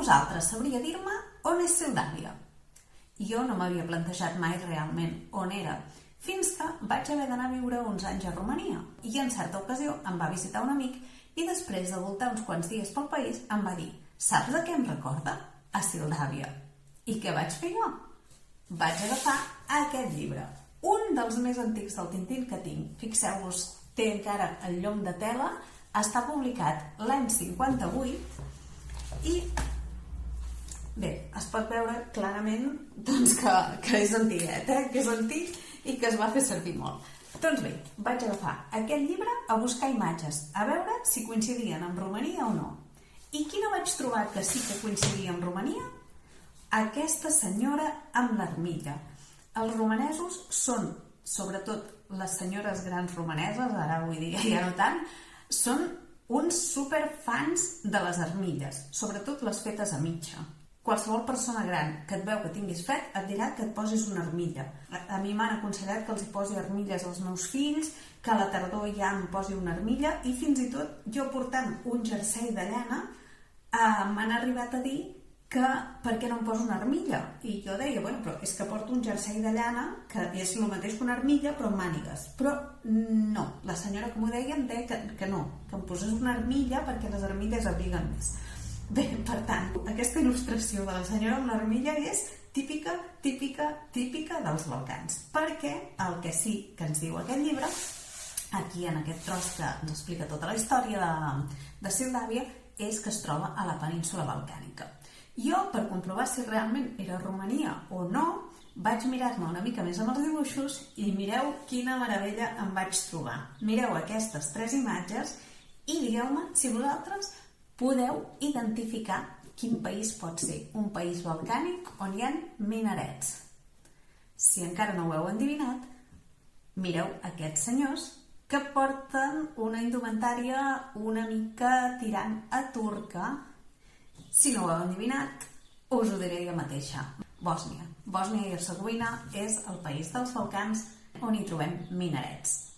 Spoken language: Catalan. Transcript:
vosaltres sabria dir-me on és Moldàvia? Jo no m'havia plantejat mai realment on era, fins que vaig haver d'anar a viure uns anys a Romania i en certa ocasió em va visitar un amic i després de voltar uns quants dies pel país em va dir: saps de què em recorda? A Moldàvia. I què vaig fer jo? Vaig agafar aquest llibre, un dels més antics del Tintín que tinc. Fixeu-vos, té encara el llom de tela, està publicat l'any 58 i bé, es pot veure clarament doncs, que és antiguet, que és antic i que es va fer servir molt. Doncs bé, vaig agafar aquest llibre a buscar imatges, a veure si coincidien amb Romania o no. I quina vaig trobar que sí que coincidia amb Romania? Aquesta senyora amb l'armilla. Els romanesos són, sobretot les senyores grans romaneses, ara avui dia ja no tant, són uns superfans de les armilles, sobretot les fetes a mitja. Qualsevol persona gran que et veu que tinguis fred et dirà que et posis una armilla. A mi m'han aconsellat que els hi posi armilles als meus fills, que a la tardor ja em posi una armilla, i fins i tot jo portant un jersei de llana m'han arribat a dir que per què no em poso una armilla? I jo deia, bueno, però és que porto un jersei de llana que és el mateix que una armilla però amb mànigues. Però no, la senyora que m'ho deia em deia que no, que em posés una armilla perquè les armilles abriguen més. Bé, per tant, aquesta il·lustració de la senyora amb l'armilla és típica dels Balcans, perquè el que sí que ens diu aquest llibre, aquí en aquest tros que ens explica tota la història de Moldàvia, és que es troba a la península balcànica. Jo, per comprovar si realment era Romania o no, vaig mirar-me una mica més amb els dibuixos i mireu quina meravella em vaig trobar. Mireu aquestes 3 imatges i digueu-me si vosaltres podeu identificar quin país pot ser un país balcànic on hi ha minarets. Si encara no ho heu endevinat, mireu aquests senyors que porten una indumentària una mica tirant a turca. Si no ho heu endevinat, us ho diré jo mateixa. Bòsnia. Bòsnia i Hercegovina és el país dels Balcans on hi trobem minarets.